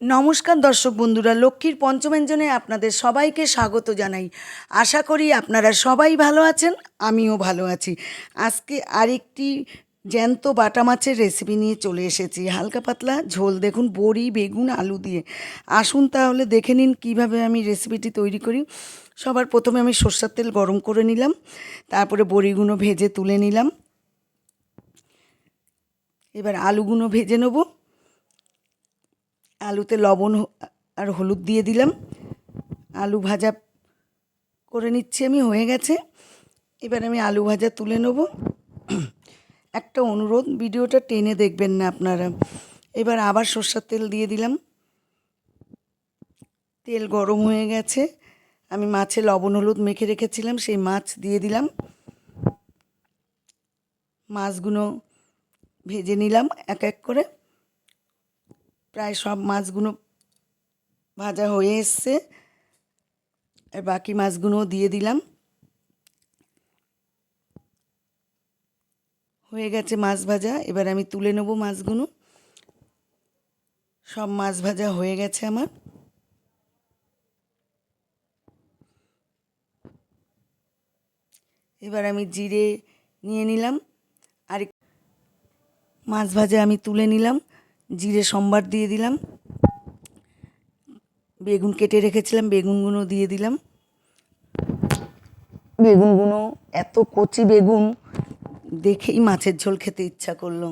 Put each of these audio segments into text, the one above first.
নমস্কার দর্শক বন্ধুরা, লক্ষ্মীর পঞ্চব্যঞ্জনে আপনাদের সবাইকে স্বাগত জানাই। আশা করি আপনারা সবাই ভালো আছেন, আমিও ভালো আছি। আজকে আরেকটি জ্যান্ত বাটা মাছের রেসিপি নিয়ে চলে এসেছি। হালকা পাতলা ঝোল, দেখুন বড়ি, বেগুন, আলু দিয়ে। আসুন তাহলে দেখে নিন কীভাবে আমি রেসিপিটি তৈরি করি। সবার প্রথমে আমি সরষের তেল গরম করে নিলাম, তারপরে বড়িগুলো ভেজে তুলে নিলাম। এবার আলুগুলো ভেজে নেব। আলুতে লবণ আর হলুদ দিয়ে দিলাম। আলু ভাজা করে নিচ্ছি আমি, হয়ে গেছে। এবার আমি আলু ভাজা তুলে নেব। একটা অনুরোধ, ভিডিওটা টেনে দেখবেন না আপনারা। এবার আবার সরষের তেল দিয়ে দিলাম। তেল গরম হয়ে গেছে। আমি মাছে লবণ হলুদ মেখে রেখেছিলাম, সেই মাছ দিয়ে দিলাম। মাছগুলো ভেজে নিলাম এক এক করে। প্রায় সব মাছগুলো ভাজা হয়ে এসছে। আর বাকি মাছগুলোও দিয়ে দিলাম। হয়ে গেছে মাছ ভাজা। এবার আমি তুলে নেব মাছগুলো। সব মাছ ভাজা হয়ে গেছে আমার। এবার আমি জিরে নিয়ে নিলাম। আর মাছ ভাজা আমি তুলে নিলাম, জিরে সম্বার দিয়ে দিলাম। বেগুন কেটে রেখেছিলাম, বেগুনগুলো দিয়ে দিলাম। বেগুনগুলো এত কচি বেগুন দেখেই মাছের ঝোল খেতে ইচ্ছা করলো।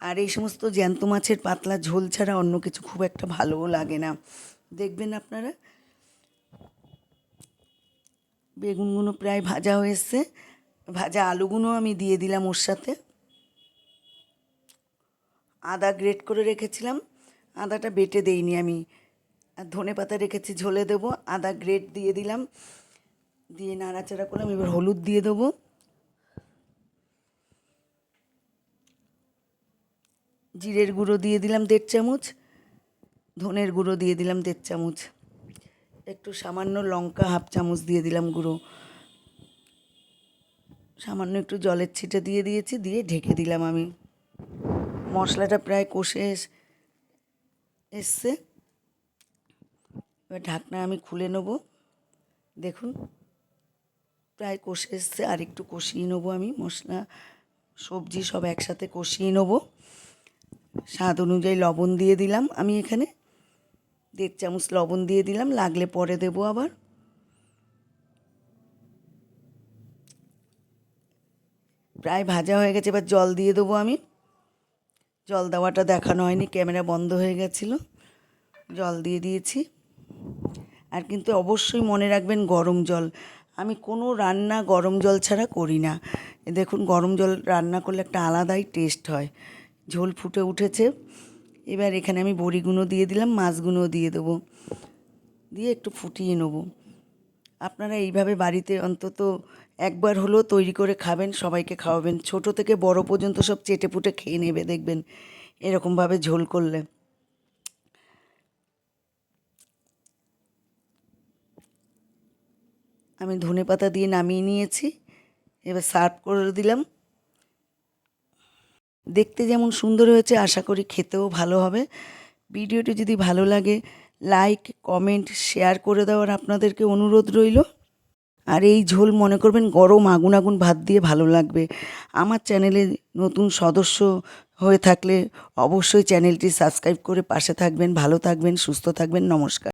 আর এই সমস্ত জ্যান্ত মাছের পাতলা ঝোল ছাড়া অন্য কিছু খুব একটা ভালোও লাগে না, দেখবেন আপনারা। বেগুনগুলো প্রায় ভাজা হয়ে এসছে। ভাজা আলুগুলো আমি দিয়ে দিলাম ওর সাথে। আদা গ্রেট করে রেখেছিলাম, আদাটা বেটে দেইনি আমি। আর ধনেপাতা রেখেছি ঝোলে দেবো, আদা গ্রেট দিয়ে দিলাম। দিয়ে নাড়াচাড়া করলাম। এবার হলুদ দিয়ে দেবো। জিরের গুঁড়ো দিয়ে দিলাম 1.5 চামচ, ধনের গুঁড়ো দিয়ে দিলাম 1.5 চামচ, একটু সামান্য লঙ্কা 1/2 চামচ দিয়ে দিলাম গুঁড়ো। সামান্য একটু জলের ছিটে দিয়ে দিয়েছি, দিয়ে ঢেকে দিলাম আমি। মশলাটা প্রায় কষে এসছে। এবার ঢাকনা আমি খুলে নেব। দেখুন প্রায় কষে এসছে, আর একটু কষিয়ে নেবো আমি। মশলা সবজি সব একসাথে কষিয়ে নেব। স্বাদ অনুযায়ী লবণ দিয়ে দিলাম আমি এখানে 1.5 চামচ লবণ দিয়ে দিলাম, লাগলে পরে দেবো আবার। প্রায় ভাজা হয়ে গেছে, এবার জল দিয়ে দেবো আমি। জল দেওয়াটা দেখানো হয়নি, ক্যামেরা বন্ধ হয়ে গেছিলো। জল দিয়ে দিয়েছি। আর কিন্তু অবশ্যই মনে রাখবেন গরম জল। আমি কোনো রান্না গরম জল ছাড়া করি না। দেখুন গরম জল রান্না করলে একটা আলাদাই টেস্ট হয়। ঝোল ফুটে উঠেছে। এবার এখানে আমি বড়িগুলো দিয়ে দিলাম, মাছগুলোও দিয়ে দেবো, দিয়ে একটু ফুটিয়ে নেব। আপনারা এইভাবে বাড়িতে অন্তত একবার হলেও তৈরি করে খাবেন, সবাইকে খাওয়াবেন। ছোট থেকে বড় পর্যন্ত সব চেটেপুটে খেয়ে নেবে দেখবেন এরকমভাবে ঝোল করলে। আমি ধনেপাতা দিয়ে নামিয়ে নিয়েছি। এবার সার্ভ করে দিলাম। দেখতে যেমন সুন্দর হয়েছে, আশা করি খেতেও ভালো হবে। ভিডিওটি যদি ভালো লাগে লাইক, কমেন্ট, শেয়ার করে দেওয়ার আপনাদেরকে অনুরোধ রইল। আর এই ঝোল মনে করবেন গরম আগুন আগুন ভাত দিয়ে ভালো লাগবে। আমার চ্যানেলে নতুন সদস্য হয়ে থাকলে অবশ্যই চ্যানেলটি সাবস্ক্রাইব করে পাশে থাকবেন। ভালো থাকবেন, সুস্থ থাকবেন। নমস্কার।